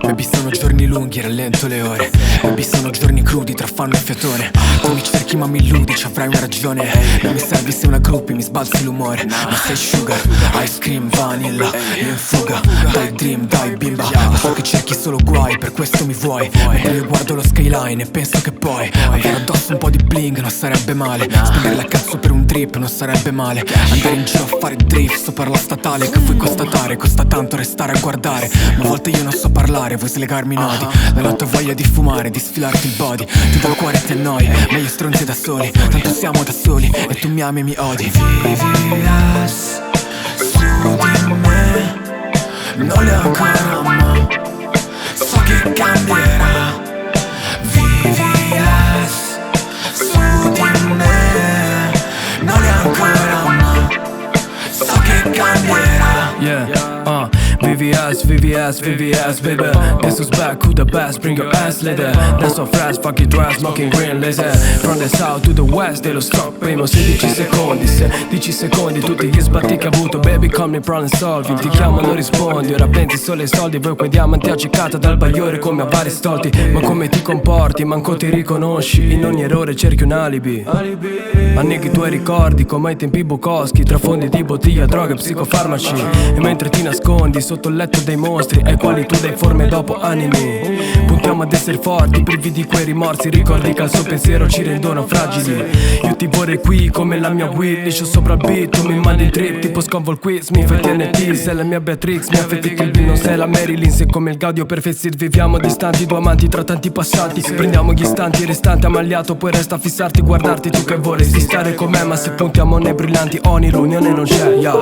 Baby sono giorni lunghi, rallento le ore. Baby sono giorni crudi tra fanno e fiatone. Tu mi cerchi ma mi illudi, ci avrai una ragione. Non mi servi se una groupie, mi sbalzi l'umore. Ma sei sugar, ice cream, vanilla. Io in fuga, dai dream, dai bimba. Lo so che cerchi solo guai, per questo mi vuoi. Mentre io guardo lo skyline e penso che poi avere addosso un po' di bling non sarebbe male. Spenderla a cazzo per un trip non sarebbe male. Andare in giro a fare drift sopra la statale, che vuoi constatare, costa tanto restare a guardare. Ma a volte io non so parlare, vuoi slegarmi i nodi. La notte ho voglia di fumare, di sfilarti il body. Ti do il cuore e ti annoi, meglio stronzi da soli. Tanto siamo da soli e tu mi ami e mi odi. Vivias su di me, non le ho ancora ma so che cambierà. Vivias su di me, non le ho ancora ma so che cambierà. Yeah, VVS, VVS, VVS, baby. This was back, who the best, bring your ass later. That's so fast, fuck it dry, smoking green laser. From the south to the west, te lo stoppiamo 16 secondi. 16 secondi, tutti gli sbatti che ho avuto. Baby, call me problem solving. Ti chiamo, non rispondi, ora pensi solo ai soldi. Voi quei diamanti accecata dal bagliore come a vari stolti. Ma come ti comporti, manco ti riconosci. In ogni errore cerchi un alibi. Anneghi i tuoi ricordi, come ai tempi Bukowski. Tra fondi di bottiglia, droghe, psicofarmaci. E mentre ti nascondi sotto il letto dei mostri ai quali tu dai forme dopo animi. Puntiamo ad essere forti, privi di quei rimorsi. Ricordi che al suo pensiero ci rendono fragili. Io ti vorrei qui come la mia Wii. Liscio sopra il beat, tu mi mandi il trip. Tipo Sconvo il quiz, mi fai TNT. Sei la mia Beatrix, mi affetti il Bill. Non sei la Marilyn, sei come il Gaudio per Festir. Viviamo distanti, due amanti tra tanti passanti. Prendiamo gli istanti, restanti ammagliato. Poi resta a fissarti, guardarti tu che vorresti stare con me. Ma se puntiamo nei brillanti, ogni riunione non c'è, yeah.